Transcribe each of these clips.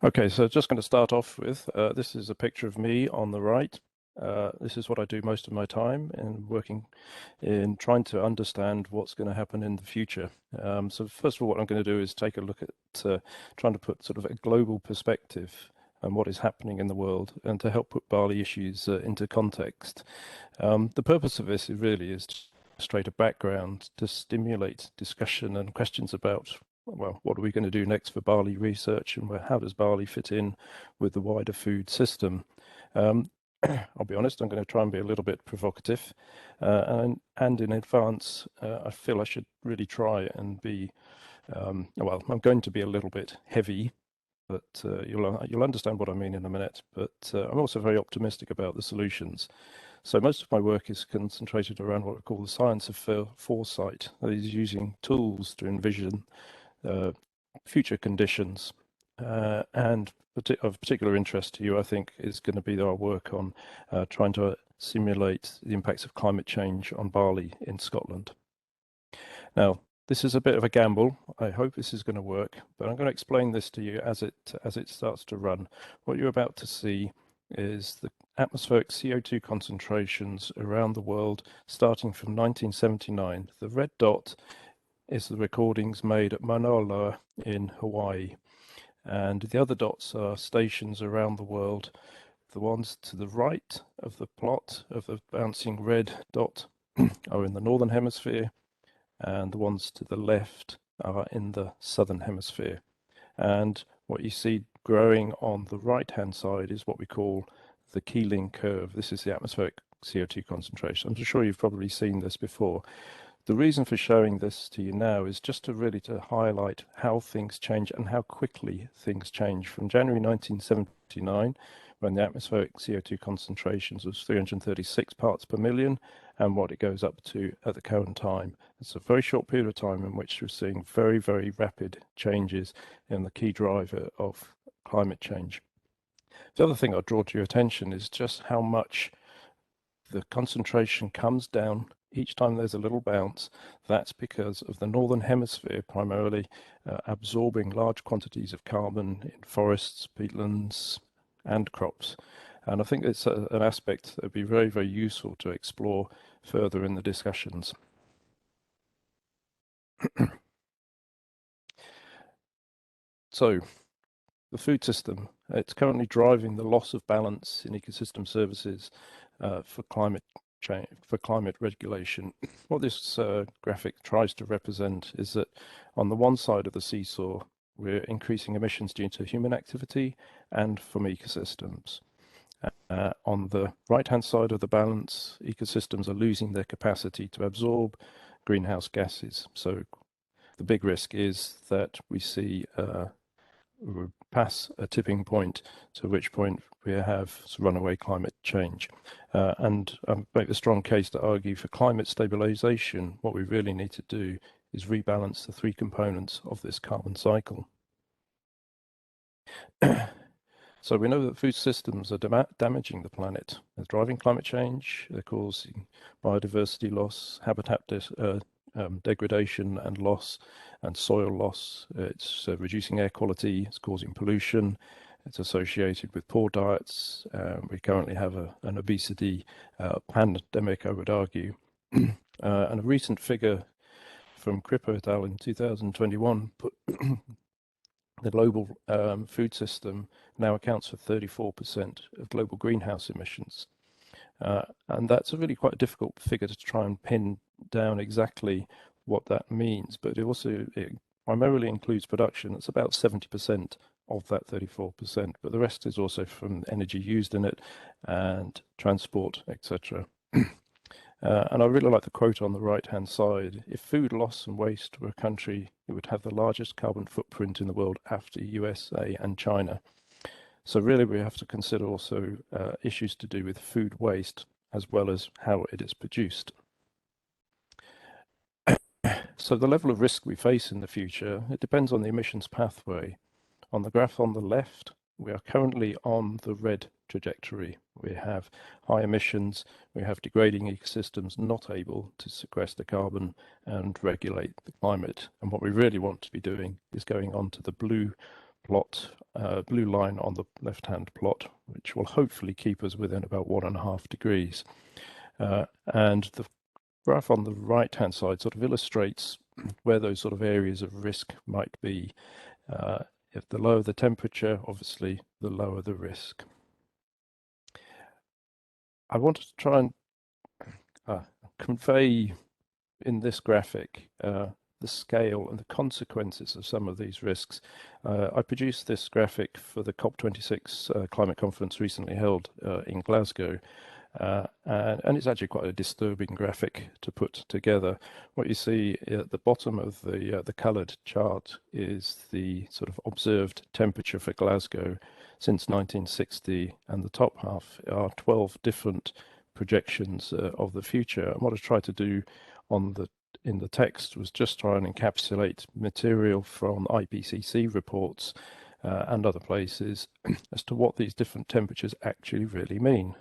Okay, so just going to start off with, this is a picture of me on the right. This is what I do most of my time in working in trying to understand what's going to happen in the future. So first of all, what I'm going to do is take a look at trying to put sort of a global perspective on what is happening in the world and to help put barley issues into context. The purpose of this really is to illustrate a background to stimulate discussion and questions about, well, what are we going to do next for barley research, and how does barley fit in with the wider food system? I'll be honest, I'm going to try and be a little bit provocative, and in advance, I feel I should really try and be, well, I'm going to be a little bit heavy, but you'll understand what I mean in a minute. But I'm also very optimistic about the solutions. So most of my work is concentrated around what I call the science of foresight, that is using tools to envision future conditions. And of particular interest to you, I think, is going to be our work on trying to simulate the impacts of climate change on barley in Scotland. Now, this is a bit of a gamble. I hope this is going to work, but I'm going to explain this to you as it starts to run. What you're about to see is the atmospheric CO2 concentrations around the world starting from 1979. The red dot is the recordings made at Mauna Loa in Hawaii. And the other dots are stations around the world. The ones to the right of the plot of the bouncing red dot are in the northern hemisphere, and the ones to the left are in the southern hemisphere. And what you see growing on the right-hand side is what we call the Keeling curve. This is the atmospheric CO2 concentration. I'm sure you've probably seen this before. The reason for showing this to you now is just to highlight how things change and how quickly things change. From January 1979, when the atmospheric CO2 concentrations was 336 parts per million, and what it goes up to at the current time. It's a very short period of time in which we're seeing very, very rapid changes in the key driver of climate change. The other thing I'll draw to your attention is just how much the concentration comes down each time there's a little bounce. That's because of the northern hemisphere primarily absorbing large quantities of carbon in forests, peatlands, and crops. And I think it's an aspect that would be very, very useful to explore further in the discussions. So, the food system, it's currently driving the loss of balance in ecosystem services for climate change, for climate regulation. What this graphic tries to represent is that on the one side of the seesaw, we're increasing emissions due to human activity and from ecosystems. On the right-hand side of the balance, ecosystems are losing their capacity to absorb greenhouse gases. So the big risk is that we see we pass a tipping point, to which point we have runaway climate change. And make the strong case to argue for climate stabilization. What we really need to do is rebalance the three components of this carbon cycle. So we know that food systems are damaging the planet. They're driving climate change, they're causing biodiversity loss, habitat degradation and loss, and soil loss. It's reducing air quality, it's causing pollution, it's associated with poor diets. We currently have an obesity pandemic, I would argue. And a recent figure from Crippo et al. In 2021 put the global food system now accounts for 34% of global greenhouse emissions. And that's a really quite a difficult figure to try and pin down exactly what that means, but it primarily includes production. It's about 70% of that 34%, but the rest is also from energy used in it and transport, etc. And I really like the quote on the right-hand side. If food loss and waste were a country, it would have the largest carbon footprint in the world after USA and China. So really we have to consider also issues to do with food waste as well as how it is produced. So the level of risk we face in the future, it depends on the emissions pathway. On the graph on the left, we are currently on the red trajectory. We have high emissions, we have degrading ecosystems not able to sequester carbon and regulate the climate. And what we really want to be doing is going on to the blue line on the left-hand plot, which will hopefully keep us within about 1.5 degrees. And the graph on the right-hand side sort of illustrates where those sort of areas of risk might be. If the lower the temperature, obviously, the lower the risk. I wanted to try and convey in this graphic the scale and the consequences of some of these risks. I produced this graphic for the COP26 climate conference recently held in Glasgow. And it's actually quite a disturbing graphic to put together. What you see at the bottom of the coloured chart is the sort of observed temperature for Glasgow since 1960, and the top half are 12 different projections of the future. And what I tried to do in the text was just try and encapsulate material from IPCC reports and other places as to what these different temperatures actually really mean.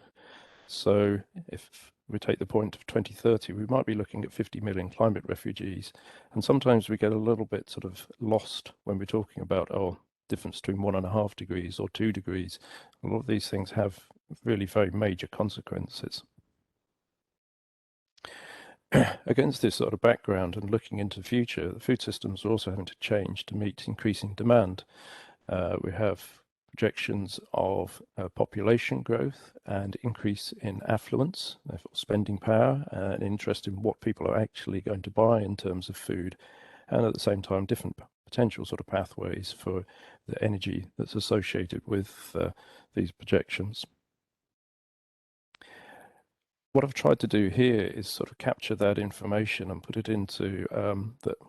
So if we take the point of 2030, we might be looking at 50 million climate refugees. And sometimes we get a little bit sort of lost when we're talking about, difference between 1.5 degrees or 2 degrees. A lot of these things have really very major consequences. Against this sort of background and looking into the future, the food systems are also having to change to meet increasing demand. We have projections of population growth and increase in affluence, therefore spending power, and interest in what people are actually going to buy in terms of food, and at the same time different potential sort of pathways for the energy that's associated with these projections. What I've tried to do here is sort of capture that information and put it into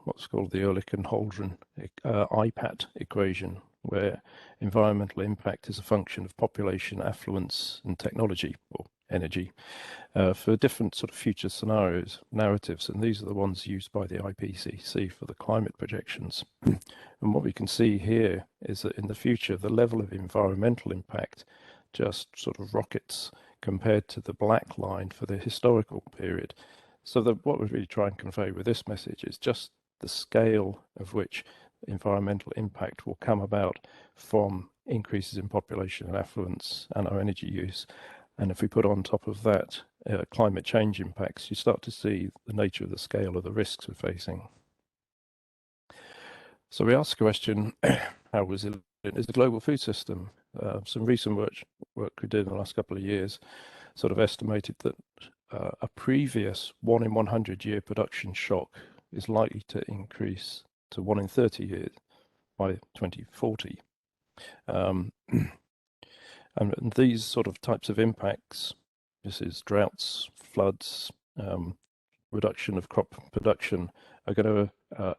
what's called the Ehrlich and Holdren IPAT equation, where environmental impact is a function of population, affluence, and technology, or energy, for different sort of future scenarios, narratives, and these are the ones used by the IPCC for the climate projections. And what we can see here is that in the future, the level of environmental impact just sort of rockets compared to the black line for the historical period. So what we really try and convey with this message is just the scale of which environmental impact will come about from increases in population and affluence and our energy use. And if we put on top of that climate change impacts, you start to see the nature of the scale of the risks we're facing. So we ask the question, how resilient is the global food system? Some recent work we did in the last couple of years sort of estimated that a previous 1 in 100 year production shock is likely to increase to 1 in 30 years by 2040. And these sort of types of impacts, this is droughts, floods, reduction of crop production, are going to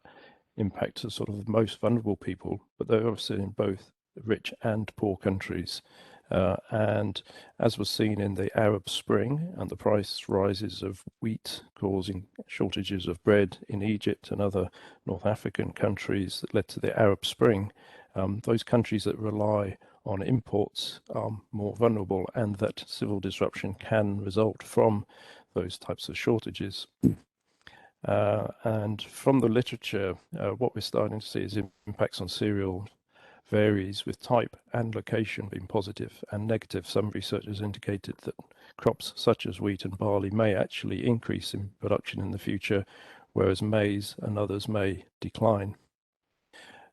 impact the sort of most vulnerable people, but they're obviously in both rich and poor countries. And as was seen in the Arab Spring and the price rises of wheat causing shortages of bread in Egypt and other North African countries that led to the Arab Spring, those countries that rely on imports are more vulnerable, and that civil disruption can result from those types of shortages. And from the literature, what we're starting to see is impacts on cereal varies with type and location being positive and negative. Some researchers indicated that crops such as wheat and barley may actually increase in production in the future, whereas maize and others may decline.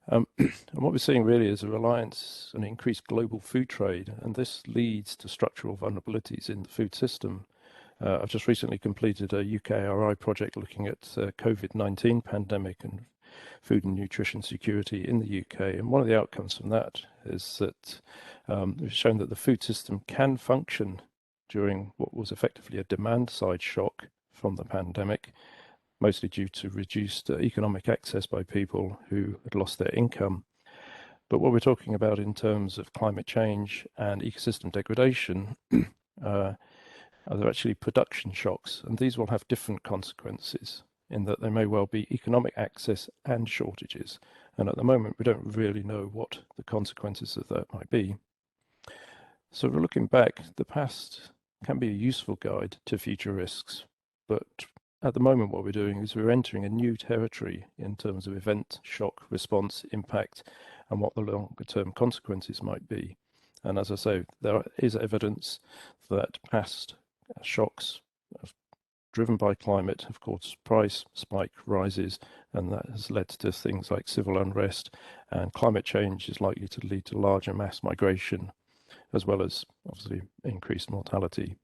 And what we're seeing really is a reliance on increased global food trade, and this leads to structural vulnerabilities in the food system. I've just recently completed a UKRI project looking at COVID-19 pandemic and food and nutrition security in the UK. And one of the outcomes from that is that we've shown that the food system can function during what was effectively a demand side shock from the pandemic, mostly due to reduced economic access by people who had lost their income. But what we're talking about in terms of climate change and ecosystem degradation are actually production shocks, and these will have different consequences. in that there may well be economic access and shortages. And at the moment, we don't really know what the consequences of that might be. So we're looking back, the past can be a useful guide to future risks, but at the moment what we're doing is we're entering a new territory in terms of event, shock, response, impact, and what the longer term consequences might be. And as I say, there is evidence that past shocks driven by climate, of course, price spike rises, and that has led to things like civil unrest, and climate change is likely to lead to larger mass migration, as well as obviously increased mortality.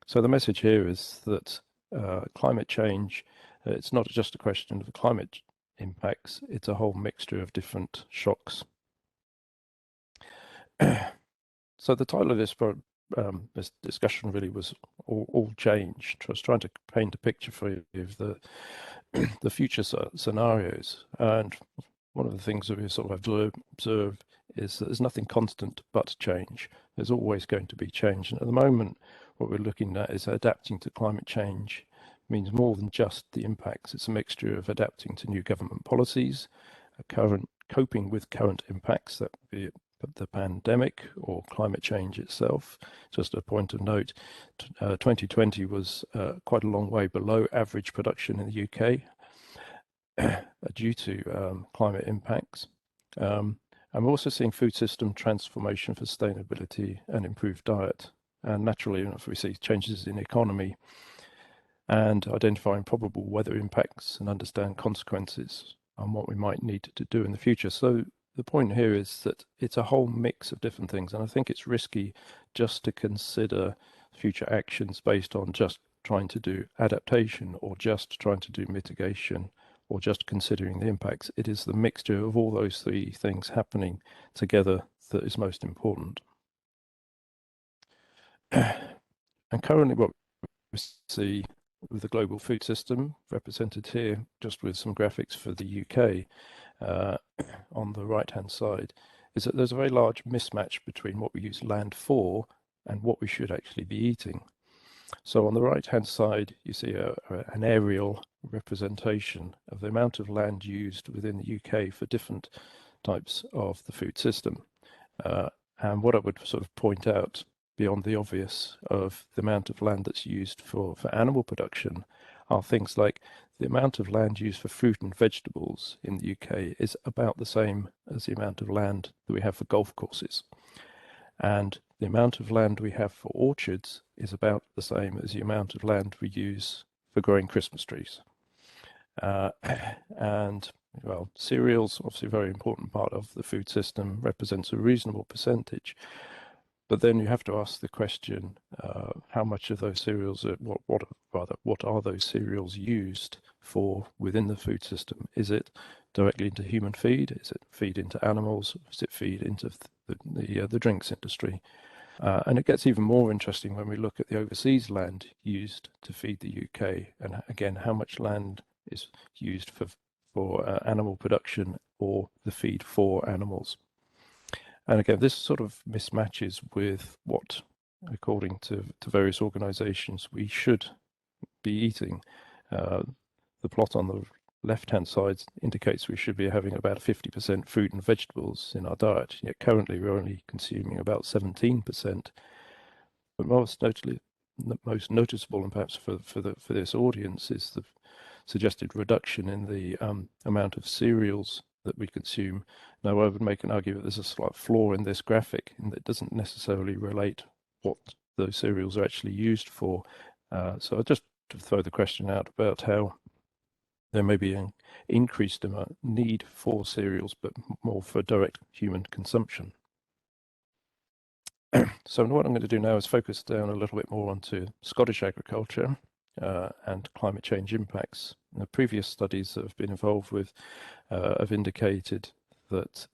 So the message here is that climate change, it's not just a question of climate impacts, it's a whole mixture of different shocks. So the title of this discussion really was all change. I was trying to paint a picture for you of the future scenarios. And one of the things that we sort of observe is that there's nothing constant but change. There's always going to be change. And at the moment, what we're looking at is adapting to climate change means more than just the impacts. It's a mixture of adapting to new government policies, coping with current impacts, that be it the pandemic or climate change itself. Just a point of note, 2020 was quite a long way below average production in the UK due to climate impacts. I'm also seeing food system transformation for sustainability and improved diet. And naturally, if we see changes in the economy and identifying probable weather impacts and understand consequences on what we might need to do in the future. So the point here is that it's a whole mix of different things. And I think it's risky just to consider future actions based on just trying to do adaptation or just trying to do mitigation or just considering the impacts. It is the mixture of all those three things happening together that is most important. And currently what we see with the global food system, represented here just with some graphics for the UK on the right-hand side, is that there's a very large mismatch between what we use land for and what we should actually be eating. So on the right-hand side, you see an aerial representation of the amount of land used within the UK for different types of the food system. And what I would sort of point out beyond the obvious of the amount of land that's used for animal production are things like the amount of land used for fruit and vegetables in the UK is about the same as the amount of land that we have for golf courses. And the amount of land we have for orchards is about the same as the amount of land we use for growing Christmas trees. And well, cereals, obviously a very important part of the food system, represents a reasonable percentage. But then you have to ask the question, how much of those cereals, what are those cereals used for within the food system? Is it directly into human feed? Is it feed into animals? Is it feed into the drinks industry? And it gets even more interesting when we look at the overseas land used to feed the UK, and again, how much land is used for animal production or the feed for animals. And again, this sort of mismatches with what, according to various organizations, we should be eating. The plot on the left-hand side indicates we should be having about 50% fruit and vegetables in our diet, yet currently we're only consuming about 17%. But most noticeable, and perhaps for this audience, is the suggested reduction in the amount of cereals that we consume. Now, I would make an argument that there's a slight flaw in this graphic, and that doesn't necessarily relate what those cereals are actually used for. So I just to throw the question out about how there may be an increased need for cereals, but more for direct human consumption. So what I'm going to do now is focus down a little bit more onto Scottish agriculture and climate change impacts. The previous studies that have been involved with have indicated that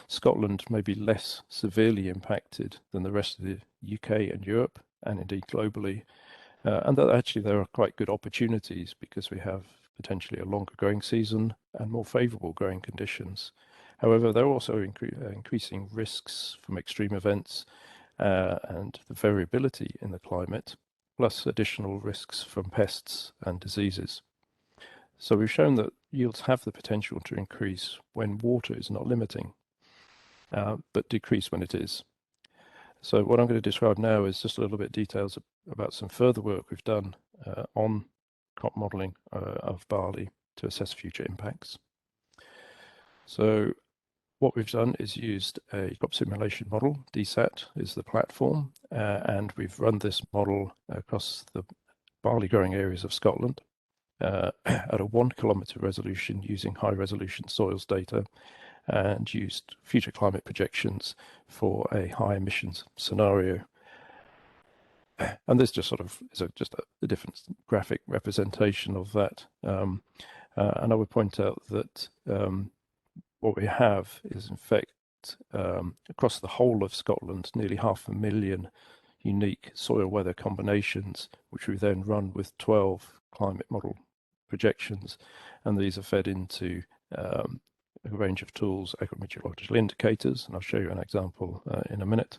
Scotland may be less severely impacted than the rest of the UK and Europe, and indeed globally, and that actually there are quite good opportunities because we have potentially a longer growing season and more favourable growing conditions. However, there are also increasing risks from extreme events and the variability in the climate, plus additional risks from pests and diseases. So we've shown that yields have the potential to increase when water is not limiting, but decrease when it is. So what I'm going to describe now is just a little bit details about some further work we've done on crop modelling of barley to assess future impacts. So what we've done is used a crop simulation model. DSAT is the platform, and we've run this model across the barley growing areas of Scotland at a 1 kilometre resolution using high resolution soils data, and used future climate projections for a high emissions scenario. And this just sort of is just a different graphic representation of that. And I would point out that what we have is, in fact, across the whole of Scotland, nearly 500,000 unique soil weather combinations, which we then run with 12 climate model projections. And these are fed into a range of tools, agrometeorological indicators, and I'll show you an example in a minute,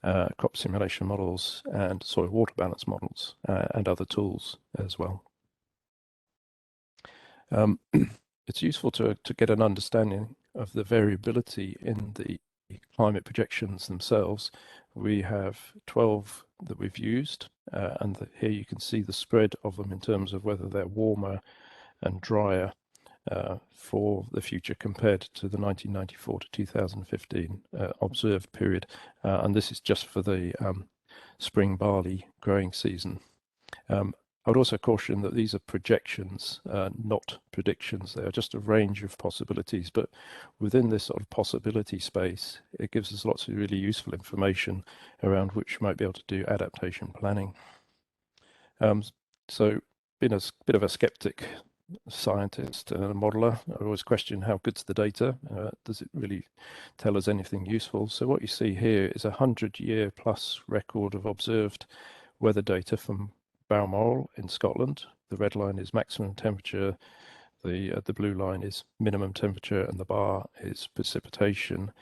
crop simulation models, and soil water balance models, and other tools as well. It's useful to get an understanding of the variability in the climate projections themselves. We have 12 that we've used, and here you can see the spread of them in terms of whether they're warmer and drier for the future compared to the 1994 to 2015 observed period. And this is just for the spring barley growing season. I would also caution that these are projections, not predictions. They are just a range of possibilities, but within this sort of possibility space, it gives us lots of really useful information around which we might be able to do adaptation planning. So being a bit of a skeptic scientist and a modeler, I always question how good's the data. Does it really tell us anything useful? So what you see here is a 100-year plus record of observed weather data from Balmoral in Scotland. The red line is maximum temperature, the blue line is minimum temperature, and the bar is precipitation.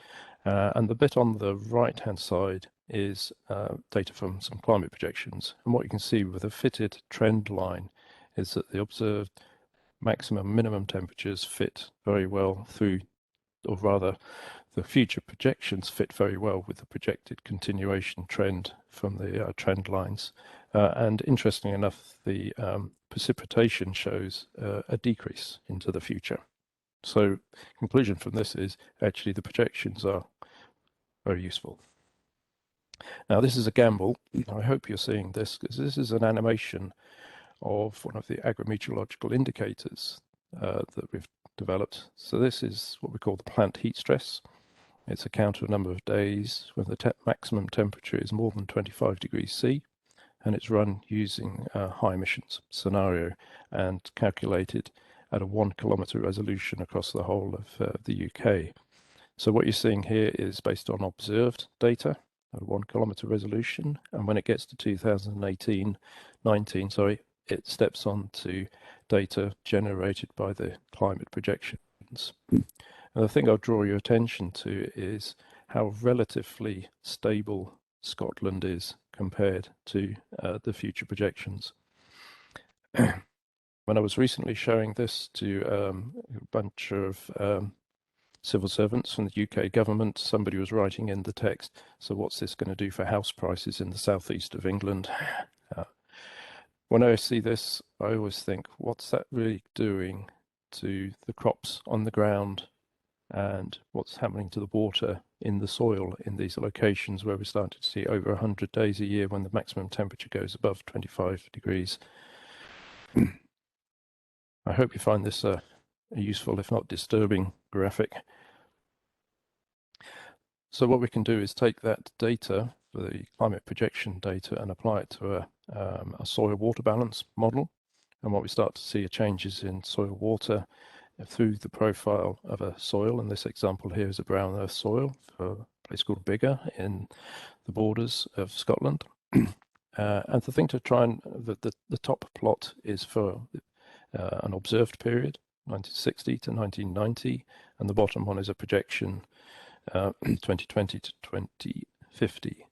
And the bit on the right-hand side is data from some climate projections. And what you can see with a fitted trend line is that the observed maximum minimum temperatures fit very well through, or rather the future projections fit very well with the projected continuation trend from the trend lines. And interestingly enough, the precipitation shows a decrease into the future. So conclusion from this is actually the projections are very useful. Now this is a gamble. I hope you're seeing this, because this is an animation of one of the agrometeorological indicators that we've developed. So this is what we call the plant heat stress. It's a count of a number of days when the maximum temperature is more than 25 degrees C, and it's run using a high emissions scenario and calculated at a 1 kilometre resolution across the whole of the UK. So what you're seeing here is based on observed data at 1 kilometre resolution, and when it gets to 2019, it steps on to data generated by the climate projections. And the thing I'll draw your attention to is how relatively stable Scotland is compared to the future projections. When I was recently showing this to a bunch of civil servants from the UK government, somebody was writing in the text, so what's this going to do for house prices in the southeast of England? When I see this, I always think, what's that really doing to the crops on the ground, and what's happening to the water in the soil in these locations where we're starting to see over 100 days a year when the maximum temperature goes above 25 degrees. I hope you find this a useful, if not disturbing, graphic. So what we can do is take that data, the climate projection data, and apply it to a soil water balance model. And what we start to see are changes in soil water through the profile of a soil. And this example here is a brown earth soil for a place called Biggar in the borders of Scotland. And the thing to try and, the top plot is for an observed period, 1960 to 1990, and the bottom one is a projection 2020 to 2050.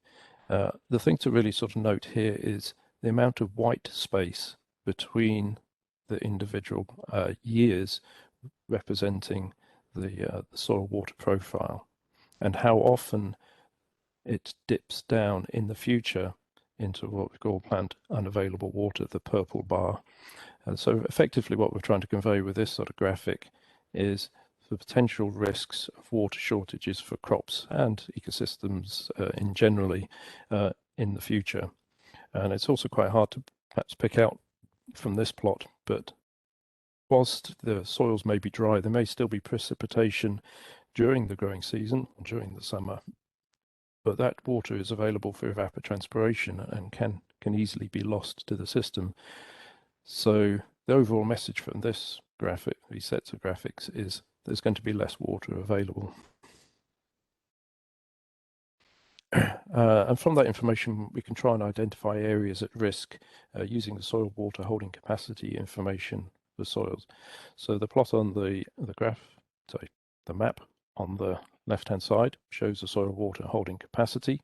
The thing to really sort of note here is the amount of white space between the individual years representing the soil water profile, and how often it dips down in the future into what we call plant unavailable water, the purple bar. And so effectively what we're trying to convey with this sort of graphic is the potential risks of water shortages for crops and ecosystems in generally in the future. And it's also quite hard to perhaps pick out from this plot, but whilst the soils may be dry, there may still be precipitation during the growing season, during the summer, but that water is available for evapotranspiration and can easily be lost to the system. So the overall message from this graphic, these sets of graphics, is there's going to be less water available. And from that information, we can try and identify areas at risk using the soil water holding capacity information for soils. So the plot on the map on the left-hand side shows the soil water holding capacity.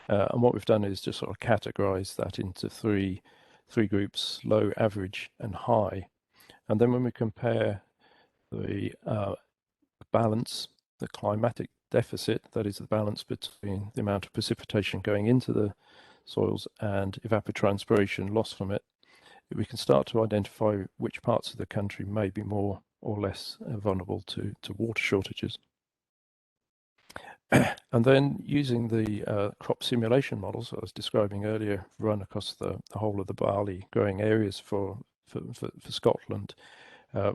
And what we've done is just sort of categorize that into three groups: low, average, and high. And then when we compare the balance, the climatic deficit, that is the balance between the amount of precipitation going into the soils and evapotranspiration lost from it, we can start to identify which parts of the country may be more or less vulnerable to water shortages. And then using the crop simulation models I was describing earlier, run across the whole of the barley growing areas for Scotland,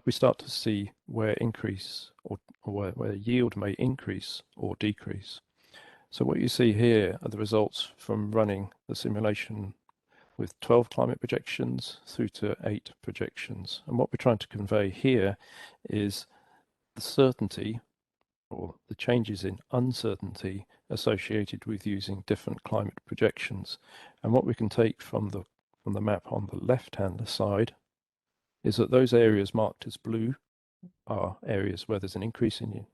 we start to see where increase or where yield may increase or decrease. So what you see here are the results from running the simulation with 12 climate projections through to 8 projections. And what we're trying to convey here is the certainty or the changes in uncertainty associated with using different climate projections. And what we can take from the map on the left-hand side is that those areas marked as blue are areas where there's an increase in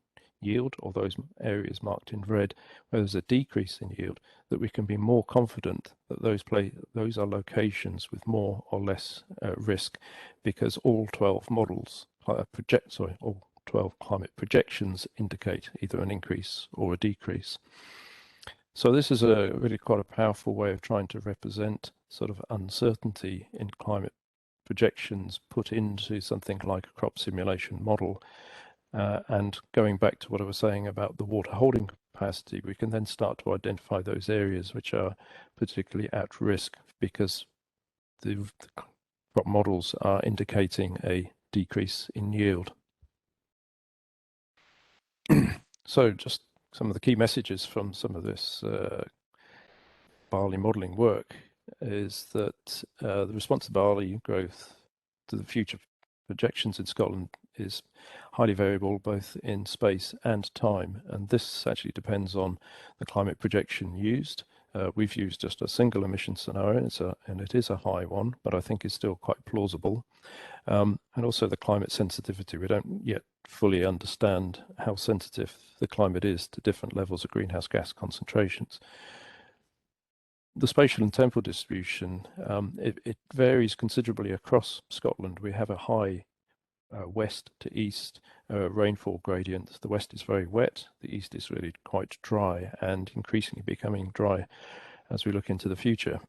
yield, or those areas marked in red where there's a decrease in yield, that we can be more confident that those are locations with more or less risk, because all 12 models all 12 climate projections indicate either an increase or a decrease. So this is really quite a powerful way of trying to represent sort of uncertainty in climate projections put into something like a crop simulation model. And going back to what I was saying about the water holding capacity, we can then start to identify those areas which are particularly at risk because the crop models are indicating a decrease in yield. So just some of the key messages from some of this barley modelling work is that the response to barley growth to the future projections in Scotland is highly variable both in space and time, and this actually depends on the climate projection used. We've used just a single emission scenario, and it is a high one, but I think is still quite plausible. And also the climate sensitivity. We don't yet fully understand how sensitive the climate is to different levels of greenhouse gas concentrations. The spatial and temporal distribution, it varies considerably across Scotland. We have a high west to east rainfall gradient. The west is very wet, the east is really quite dry and increasingly becoming dry as we look into the future.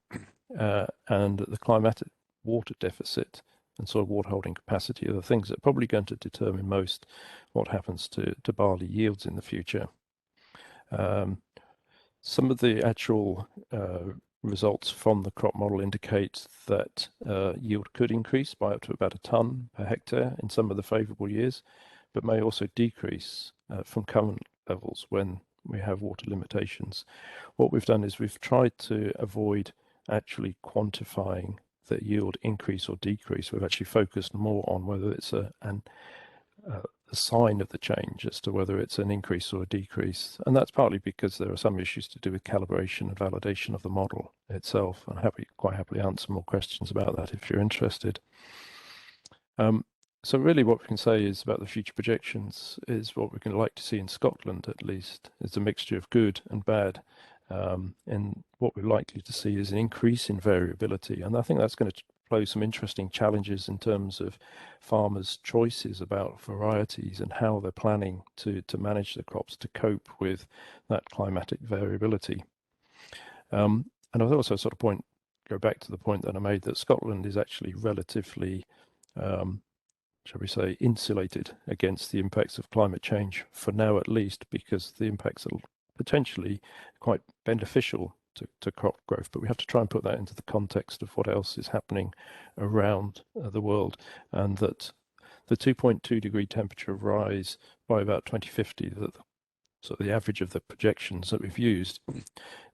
And the climatic water deficit and soil water holding capacity are the things that are probably going to determine most what happens to barley yields in the future. Some of the actual results from the crop model indicate that yield could increase by up to about a tonne per hectare in some of the favourable years, but may also decrease from current levels when we have water limitations. What we've done is we've tried to avoid actually quantifying the yield increase or decrease. We've actually focused more on whether it's a sign of the change as to whether it's an increase or a decrease. And that's partly because there are some issues to do with calibration and validation of the model itself. I'm quite happily answer more questions about that if you're interested. So really what we can say is about the future projections is what we can like to see in Scotland, at least, is a mixture of good and bad. And what we're likely to see is an increase in variability. And I think that's going to pose some interesting challenges in terms of farmers' choices about varieties and how they're planning to manage the crops to cope with that climatic variability. And I'll also sort of go back to the point that I made, that Scotland is actually relatively, shall we say, insulated against the impacts of climate change for now, at least, because the impacts are potentially quite beneficial to crop growth. But we have to try and put that into the context of what else is happening around the world, and that the 2.2 degree temperature rise by about 2050, so the average of the projections that we've used,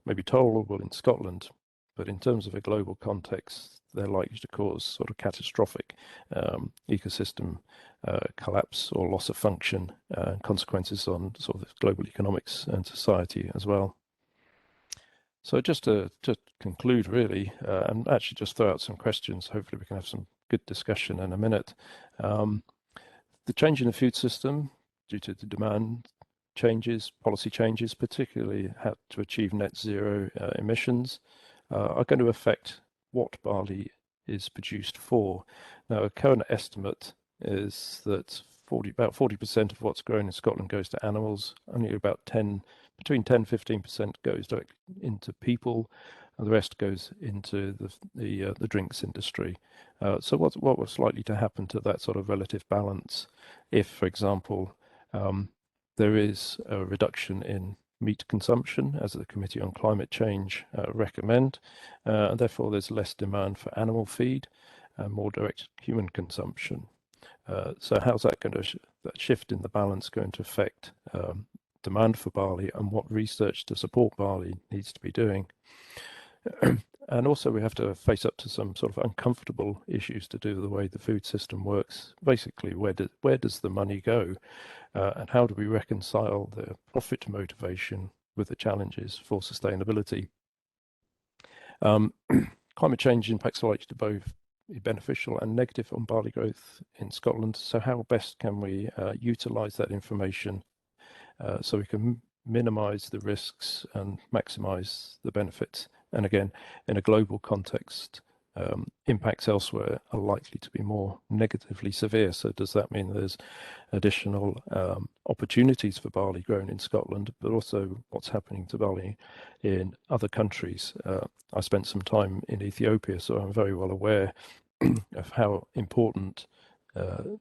may be tolerable in Scotland, but in terms of a global context, they're likely to cause sort of catastrophic ecosystem collapse or loss of function, consequences on sort of global economics and society as well. So just to conclude, really, and actually just throw out some questions, hopefully we can have some good discussion in a minute. The change in the food system due to the demand changes, policy changes, particularly how to achieve net zero emissions, are going to affect what barley is produced for. Now, a current estimate is that about 40% of what's grown in Scotland goes to animals, only about between 10 and 15% goes directly into people, and the rest goes into the drinks industry. So what was likely to happen to that sort of relative balance if, for example, there is a reduction in meat consumption, as the Committee on Climate Change recommend, and therefore there's less demand for animal feed and more direct human consumption. So how's that going to that shift in the balance going to affect demand for barley, and what research to support barley needs to be doing? And also we have to face up to some sort of uncomfortable issues to do with the way the food system works. Basically, where does the money go, and how do we reconcile the profit motivation with the challenges for sustainability? Climate change impacts are likely to both be beneficial and negative on barley growth in Scotland. So how best can we utilise that information so we can minimise the risks and maximise the benefits? And again, in a global context, impacts elsewhere are likely to be more negatively severe. So does that mean there's additional opportunities for barley grown in Scotland, but also what's happening to barley in other countries? I spent some time in Ethiopia, so I'm very well aware of how important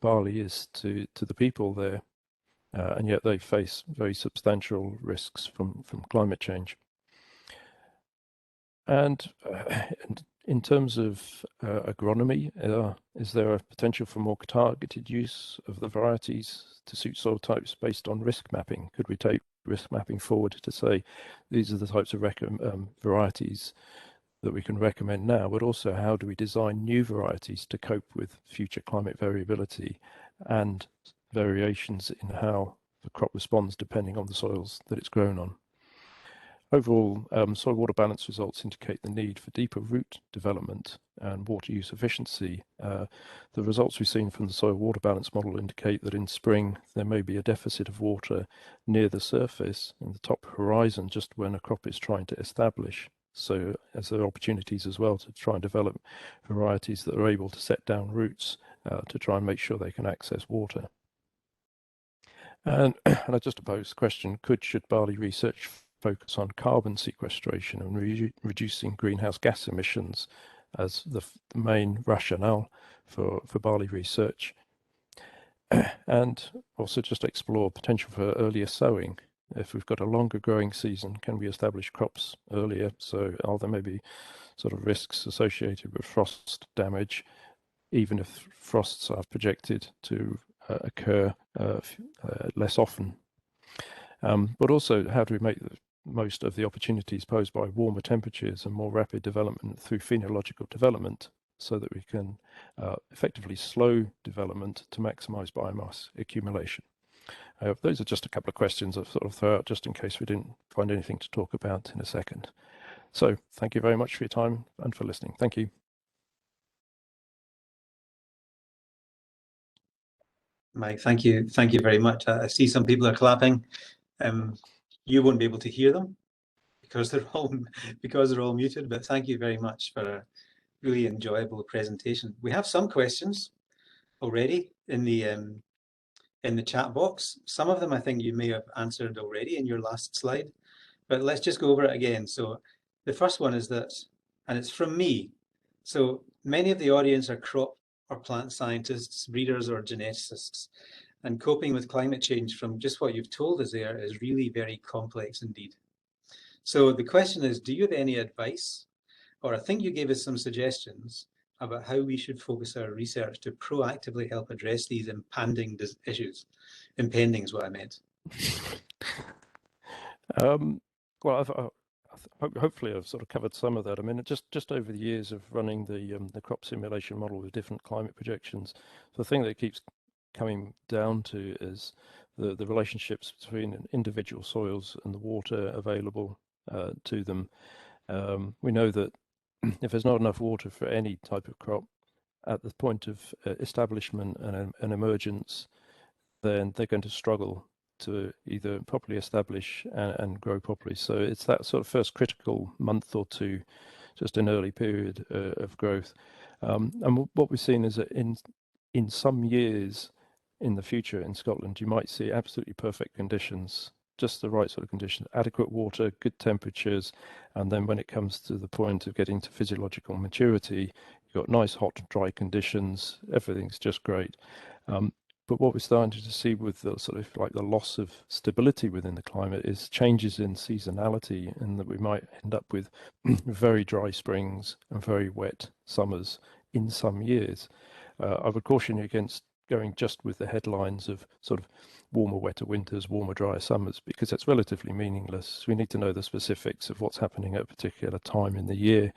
barley is to the people there, and yet they face very substantial risks from climate change. And in terms of agronomy, is there a potential for more targeted use of the varieties to suit soil types based on risk mapping? Could we take risk mapping forward to say these are the types of varieties that we can recommend now, but also how do we design new varieties to cope with future climate variability and variations in how the crop responds depending on the soils that it's grown on? Overall, soil water balance results indicate the need for deeper root development and water use efficiency. The results we've seen from the soil water balance model indicate that in spring there may be a deficit of water near the surface in the top horizon just when a crop is trying to establish. So as there are opportunities as well to try and develop varieties that are able to set down roots to try and make sure they can access water. And I just pose the question, should barley research focus on carbon sequestration and reducing greenhouse gas emissions as the main rationale for barley research, and also just explore potential for earlier sowing? If we've got a longer growing season, can we establish crops earlier? So are there maybe sort of risks associated with frost damage, even if frosts are projected to occur less often? But also, how do we make the most of the opportunities posed by warmer temperatures and more rapid development through phenological development, so that we can effectively slow development to maximize biomass accumulation? Those are just a couple of questions I've sort of throw out just in case we didn't find anything to talk about in a second. So thank you very much for your time and for listening. Thank you. Mike, thank you very much. I see some people are clapping. You won't be able to hear them because they're all muted, but thank you very much for really enjoyable presentation. We have some questions already in the chat box. Some of them I think you may have answered already in your last slide, but let's just go over it again. So the first one is that, and it's from me. So many of the audience are crop or plant scientists, breeders or geneticists, and coping with climate change from just what you've told us there is really very complex indeed. So the question is, do you have any advice, or I think you gave us some suggestions about how we should focus our research to proactively help address these impending issues. Impending is what I meant. Well, hopefully I've sort of covered some of that. I mean, just over the years of running the crop simulation model with different climate projections, the thing that keeps coming down to is the relationships between individual soils and the water available to them. We know that if there's not enough water for any type of crop at the point of establishment and emergence, then they're going to struggle to either properly establish and grow properly. So it's that sort of first critical month or two, just an early period of growth. And what we've seen is that in some years in the future in Scotland, you might see absolutely perfect conditions, just the right sort of conditions, adequate water, good temperatures, and then when it comes to the point of getting to physiological maturity, you've got nice, hot, dry conditions, everything's just great. But what we're starting to see with the sort of like the loss of stability within the climate is changes in seasonality, and that we might end up with very dry springs and very wet summers in some years. I would caution you against going just with the headlines of sort of warmer, wetter winters, warmer, drier summers, because it's relatively meaningless. We need to know the specifics of what's happening at a particular time in the year.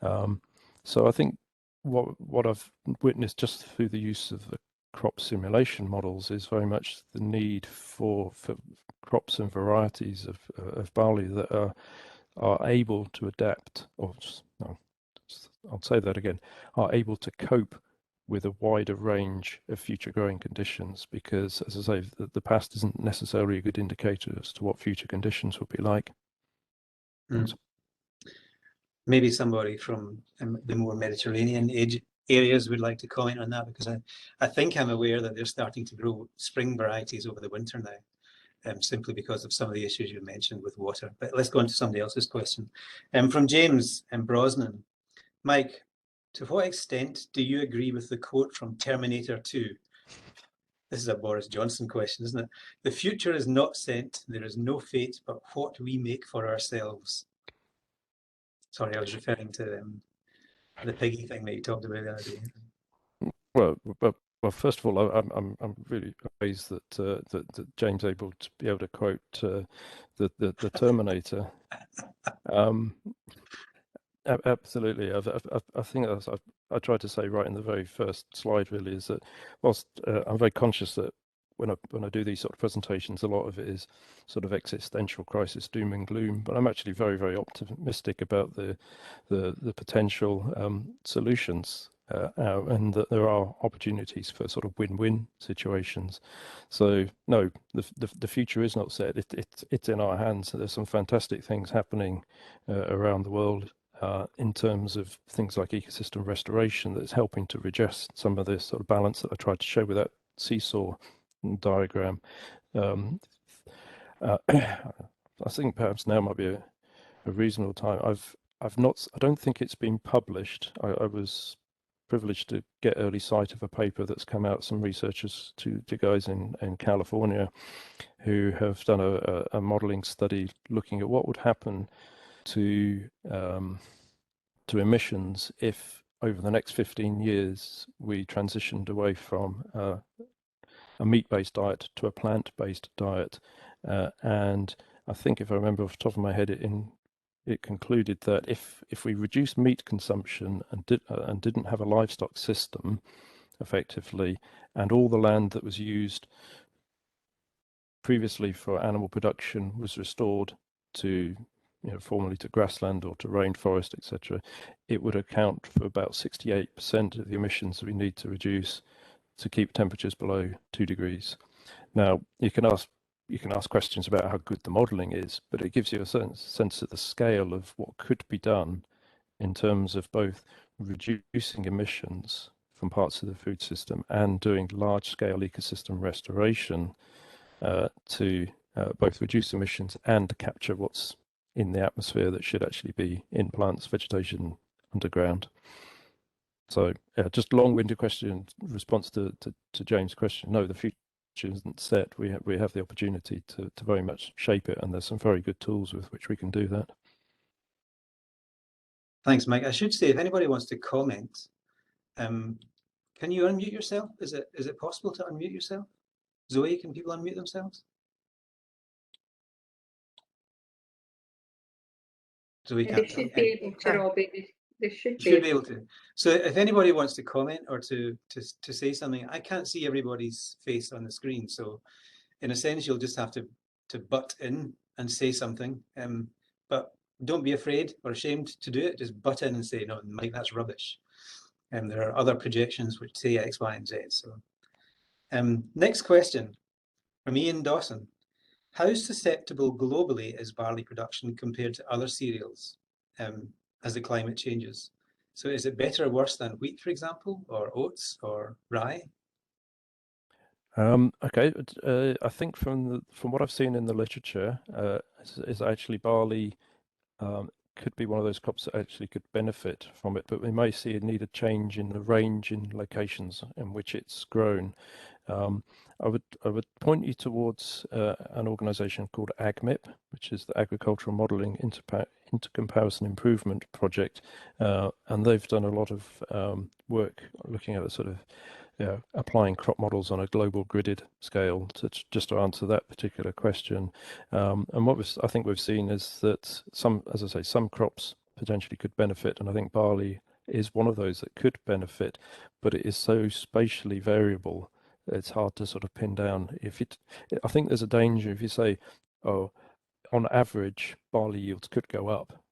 So I think what I've witnessed just through the use of the crop simulation models is very much the need for crops and varieties of barley that are able to adapt, or no, I'll say that again, are able to cope with a wider range of future growing conditions, because, as I say, the past isn't necessarily a good indicator as to what future conditions will be like. Mm. Maybe somebody from the more Mediterranean areas would like to comment on that, because I think I'm aware that they're starting to grow spring varieties over the winter now, simply because of some of the issues you mentioned with water. But let's go on to somebody else's question. From James and Brosnan. Mike, to what extent do you agree with the quote from Terminator 2? This is a Boris Johnson question, isn't it? The future is not sent, there is no fate, but what we make for ourselves. Sorry, I was referring to the piggy thing that you talked about the other day. Well, first of all, I'm really amazed that James able to be able to quote the Terminator. Absolutely. I think I tried to say right in the very first slide really is that whilst I'm very conscious that when I do these sort of presentations, a lot of it is sort of existential crisis, doom and gloom, but I'm actually very, very optimistic about the potential solutions and that there are opportunities for sort of win-win situations. So no, the future is not set. It's in our hands. There's some fantastic things happening around the world. In terms of things like ecosystem restoration, that's helping to redress some of this sort of balance that I tried to show with that seesaw diagram. I think perhaps now might be a reasonable time. I don't think it's been published. I was privileged to get early sight of a paper that's come out, some researchers, two guys in California, who have done a modeling study looking at what would happen to emissions if over the next 15 years we transitioned away from a meat-based diet to a plant-based diet, and I think, if I remember off the top of my head, it concluded that if we reduced meat consumption and didn't have a livestock system effectively, and all the land that was used previously for animal production was restored to, formerly to grassland or to rainforest, etc., it would account for about 68% of the emissions we need to reduce to keep temperatures below 2 degrees. Now, you can ask questions about how good the modelling is, but it gives you a sense of the scale of what could be done in terms of both reducing emissions from parts of the food system and doing large-scale ecosystem restoration to both reduce emissions and capture what's in the atmosphere that should actually be in plants, vegetation, underground. So just long-winded question response to James' question. No, the future isn't set. We have the opportunity to very much shape it, and there's some very good tools with which we can do that. Thanks, Mike. I should say, if anybody wants to comment, can you unmute yourself? Is it possible to unmute yourself? Zoe, can people unmute themselves? Zoe They can't. should be able to, Robbie. They should be able to. So if anybody wants to comment or to say something, I can't see everybody's face on the screen. So in a sense, you'll just have to butt in and say something. But don't be afraid or ashamed to do it. Just butt in and say, no, Mike, that's rubbish. And there are other projections which say X, Y, and Z. So next question from Ian Dawson. How susceptible globally is barley production compared to other cereals as the climate changes? So is it better or worse than wheat, for example, or oats or rye? Okay, I think from what I've seen in the literature, is actually barley could be one of those crops that actually could benefit from it, but we may see a need a change in the range in locations in which it's grown. I would point you towards an organisation called AgMIP, which is the Agricultural Modelling Intercomparison Improvement Project, and they've done a lot of work looking at a sort of applying crop models on a global gridded scale to just to answer that particular question. And what I think we've seen is that as I say, some crops potentially could benefit, and I think barley is one of those that could benefit, but it is so spatially variable. It's hard to sort of pin down. I think there's a danger if you say, oh, on average, barley yields could go up.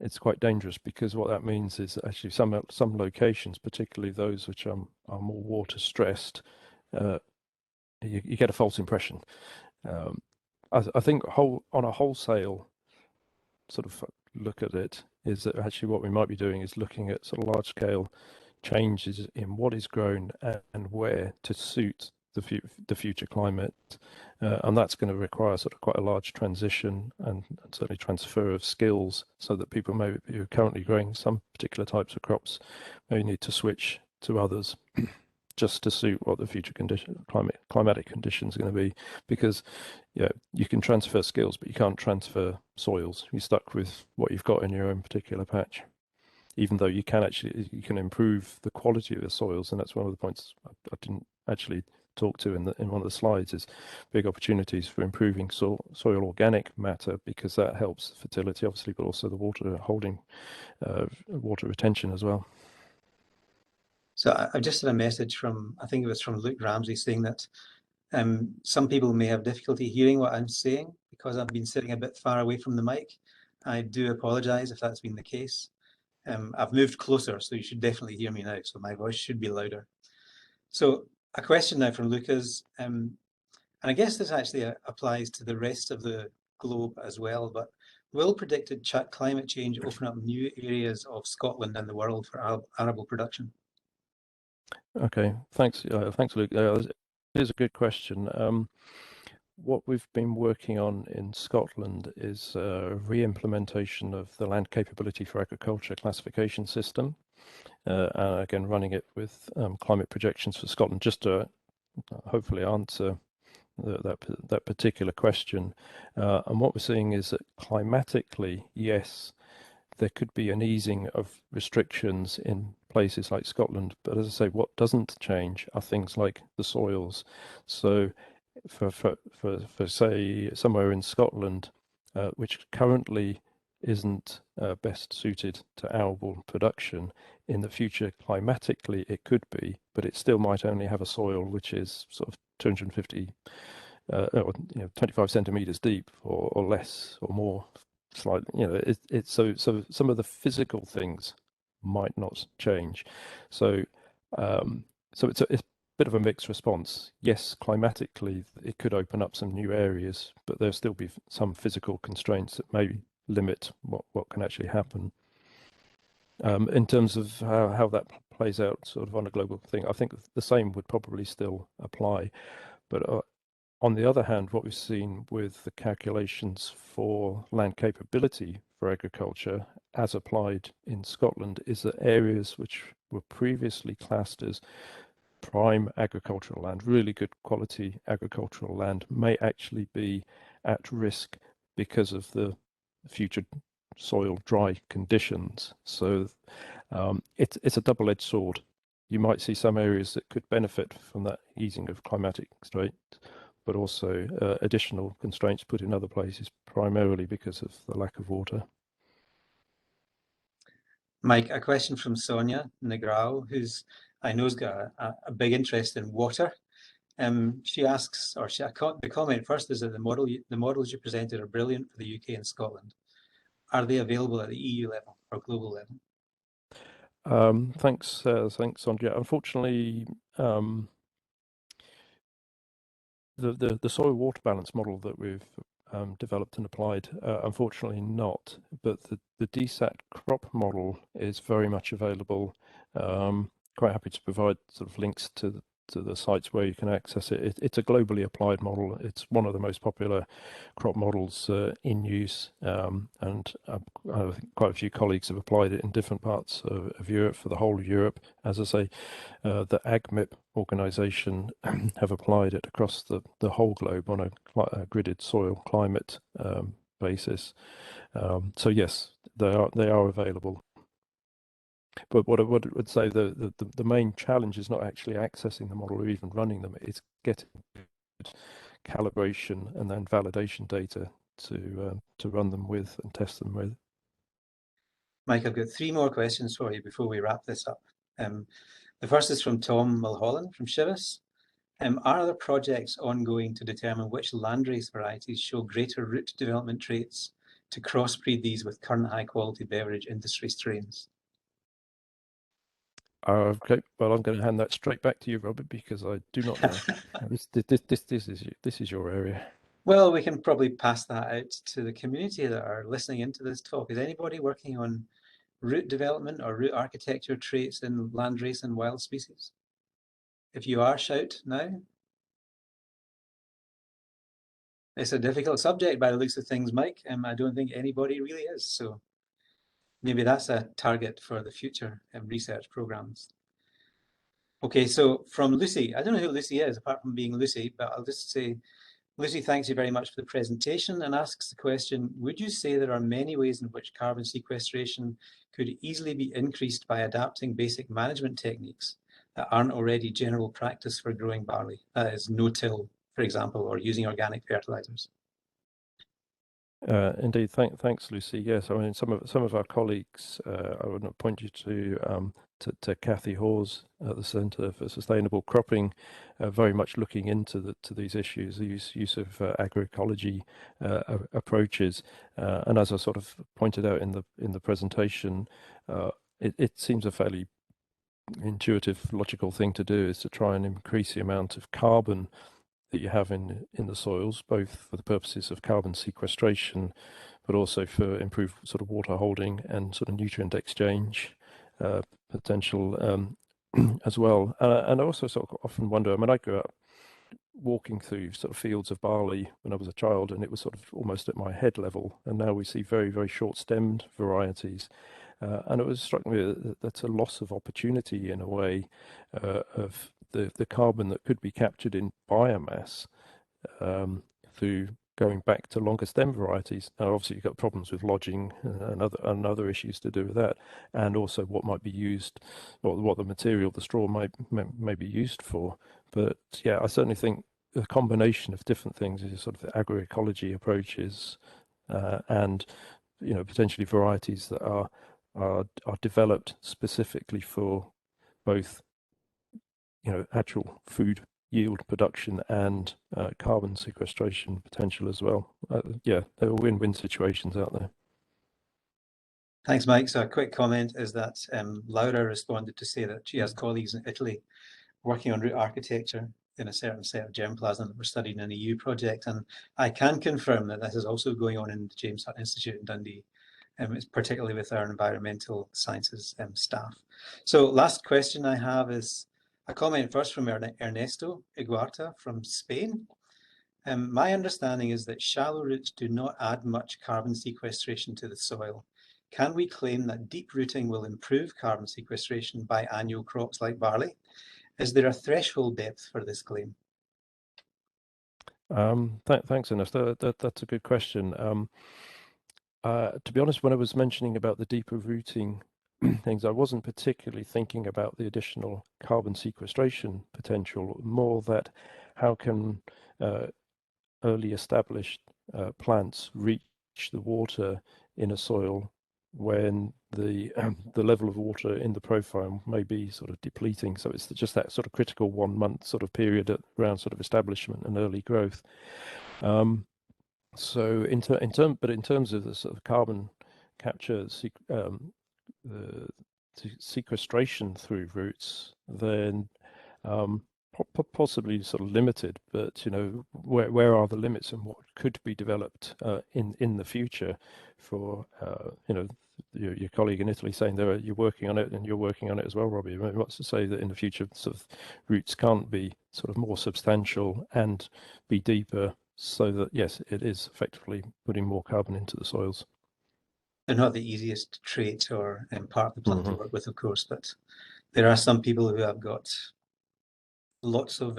It's quite dangerous because what that means is actually some locations, particularly those which are more water stressed, you get a false impression. I think on a wholesale sort of look at it is that actually what we might be doing is looking at sort of large scale changes in what is grown and where to suit the future climate, and that's going to require sort of quite a large transition and certainly transfer of skills, so that people maybe who are currently growing some particular types of crops may need to switch to others just to suit what the future climatic conditions are going to be. Because you can transfer skills, but you can't transfer soils. You're stuck with what you've got in your own particular patch, even though you can improve the quality of the soils. And that's one of the points I didn't actually talk to in one of the slides, is big opportunities for improving soil organic matter, because that helps fertility obviously, but also the water holding, water retention as well. So I've just had a message from, I think it was from Luke Ramsey, saying that some people may have difficulty hearing what I'm saying because I've been sitting a bit far away from the mic. I do apologise if that's been the case. I've moved closer, so you should definitely hear me now, so my voice should be louder. So a question now from Lucas, and I guess this actually applies to the rest of the globe as well, but will predicted climate change open up new areas of Scotland and the world for arable production? Okay, thanks, Luke. Here's a good question. What we've been working on in Scotland is re-implementation of the Land Capability for Agriculture classification system, and again running it with climate projections for Scotland, just to hopefully answer that particular question. And what we're seeing is that climatically, yes, there could be an easing of restrictions in places like Scotland, but as I say, what doesn't change are things like the soils. So for say somewhere in Scotland, which currently isn't best suited to arable production, in the future climatically it could be, but it still might only have a soil which is sort of 250 or 25 centimeters deep or less or more slightly. It's so some of the physical things might not change. So it's a bit of a mixed response. Yes, climatically it could open up some new areas, but there'll still be some physical constraints that may limit what can actually happen. In terms of how that plays out sort of on a global thing, I think the same would probably still apply. But on the other hand, what we've seen with the calculations for land capability for agriculture as applied in Scotland is that areas which were previously classed as prime agricultural land, really good quality agricultural land, may actually be at risk because of the future soil dry conditions. So it's a double-edged sword. You might see some areas that could benefit from that easing of climatic constraints, but also additional constraints put in other places, primarily because of the lack of water. Mike, a question from Sonia Negrao, who's I know has got a big interest in water. She asks, or the comment first is that the models you presented are brilliant for the UK and Scotland. Are they available at the EU level or global level? Thanks, Sonia. Unfortunately, the soil water balance model that we've developed and applied, unfortunately not, but the DSAT crop model is very much available. Quite happy to provide sort of links to the sites where you can access it. It's a globally applied model. It's one of the most popular crop models in use, and I think quite a few colleagues have applied it in different parts of Europe, for the whole of Europe. As I say, the AgMIP organization have applied it across the whole globe on a gridded soil climate basis. So yes, they are available. But what I would say, the main challenge is not actually accessing the model or even running them. It's getting good calibration and then validation data to run them with and test them with. Mike, I've got 3 more questions for you before we wrap this up. The first is from Tom Mulholland from Chivas. Are there projects ongoing to determine which landrace varieties show greater root development traits to crossbreed these with current high-quality beverage industry strains? Okay, well, I'm going to hand that straight back to you, Robert, because I do not know. This is your area. Well, we can probably pass that out to the community that are listening into this talk. Is anybody working on root development or root architecture traits in landrace and wild species? If you are, shout now. It's a difficult subject by the looks of things, Mike. I don't think anybody really is. So maybe that's a target for the future research programs. Okay, so from Lucy, I don't know who Lucy is apart from being Lucy, but I'll just say, Lucy thanks you very much for the presentation and asks the question, would you say there are many ways in which carbon sequestration could easily be increased by adapting basic management techniques that aren't already general practice for growing barley? That is no-till, for example, or using organic fertilizers. Indeed, thanks, Lucy. Yes, I mean some of our colleagues. I would point you to Kathy Hawes at the Centre for Sustainable Cropping, very much looking into these issues, the use of agroecology approaches, and as I sort of pointed out in the presentation, it seems a fairly intuitive, logical thing to do is to try and increase the amount of carbon that you have in the soils, both for the purposes of carbon sequestration, but also for improved sort of water holding and sort of nutrient exchange potential as well. And I also sort of often wonder, I mean, I grew up walking through sort of fields of barley when I was a child, and it was sort of almost at my head level. And now we see very, very short-stemmed varieties. And it was struck me that that's a loss of opportunity in a way of the carbon that could be captured in biomass through going back to longer stem varieties. Now, obviously, you've got problems with lodging and other issues to do with that, and also what might be used, or what the material, the straw, may be used for. But yeah, I certainly think a combination of different things is sort of the agroecology approaches, and potentially varieties that are developed specifically for both actual food yield production and carbon sequestration potential as well. Yeah, there are win-win situations out there. Thanks, Mike. So a quick comment is that Laura responded to say that she has colleagues in Italy working on root architecture in a certain set of germplasm that we're studying in an EU project. And I can confirm that this is also going on in the James Hutt Institute in Dundee. it's particularly with our environmental sciences staff. So last question I have is a comment first from Ernesto Iguarta from Spain. My understanding is that shallow roots do not add much carbon sequestration to the soil. Can we claim that deep rooting will improve carbon sequestration by annual crops like barley? Is there a threshold depth for this claim? Thanks, Ernesto. That's a good question. To be honest, when I was mentioning about the deeper rooting things, I wasn't particularly thinking about the additional carbon sequestration potential, more that how can early established plants reach the water in a soil when the level of water in the profile may be sort of depleting. So it's just that sort of critical 1 month sort of period around sort of establishment and early growth. So in terms of the sort of carbon capture, the sequestration through roots, then possibly sort of limited, but where are the limits and what could be developed in the future for your colleague in Italy saying you're working on it and you're working on it as well, Robbie. I mean, what's to say that in the future sort of roots can't be sort of more substantial and be deeper, so that yes, it is effectively putting more carbon into the soils. They're not the easiest trait or part of the plant to work with, of course, but there are some people who have got lots of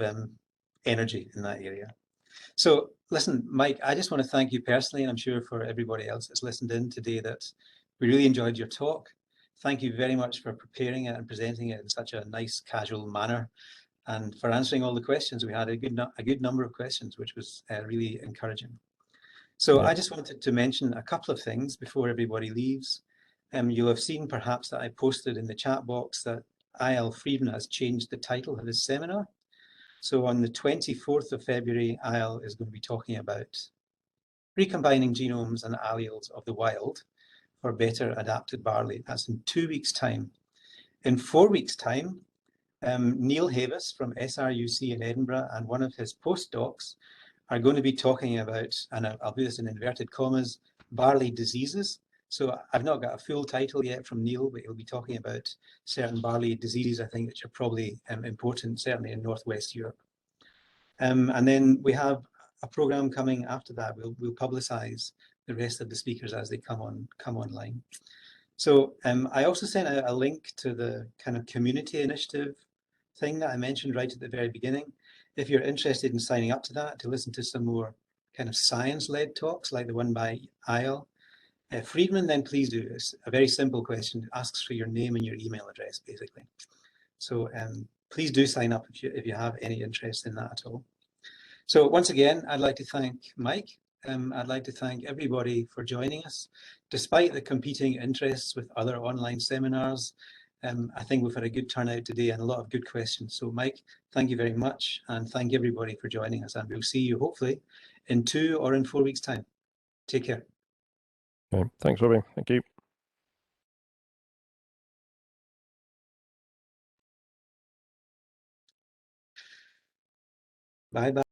energy in that area. So listen, Mike, I just want to thank you personally, and I'm sure for everybody else that's listened in today, that we really enjoyed your talk. Thank you very much for preparing it and presenting it in such a nice, casual manner, and for answering all the questions. We had a good number of questions, which was really encouraging. So I just wanted to mention a couple of things before everybody leaves. You'll have seen perhaps that I posted in the chat box that I.L. Friedman has changed the title of his seminar. So on the 24th of February, I.L. is going to be talking about recombining genomes and alleles of the wild for better adapted barley. That's in 2 weeks' time. In 4 weeks' time, Neil Havis from SRUC in Edinburgh and one of his postdocs are going to be talking about, and I'll do this in inverted commas, barley diseases. So I've not got a full title yet from Neil, but he'll be talking about certain barley diseases, I think, which are probably important, certainly in Northwest Europe. And then we have a program coming after that. We'll publicize the rest of the speakers as they come online. So I also sent a link to the kind of community initiative thing that I mentioned right at the very beginning. If you're interested in signing up to that, to listen to some more kind of science-led talks like the one by I.L. Friedman, then please do. It's a very simple question. It asks for your name and your email address, basically. So please do sign up if you have any interest in that at all. So once again, I'd like to thank Mike. I'd like to thank everybody for joining us. Despite the competing interests with other online seminars, I think we've had a good turnout today and a lot of good questions. So Mike, thank you very much, and thank everybody for joining us, and we'll see you hopefully in 2 or in 4 weeks' time. Take care. Okay. Thanks, Robbie. Thank you. Bye-bye.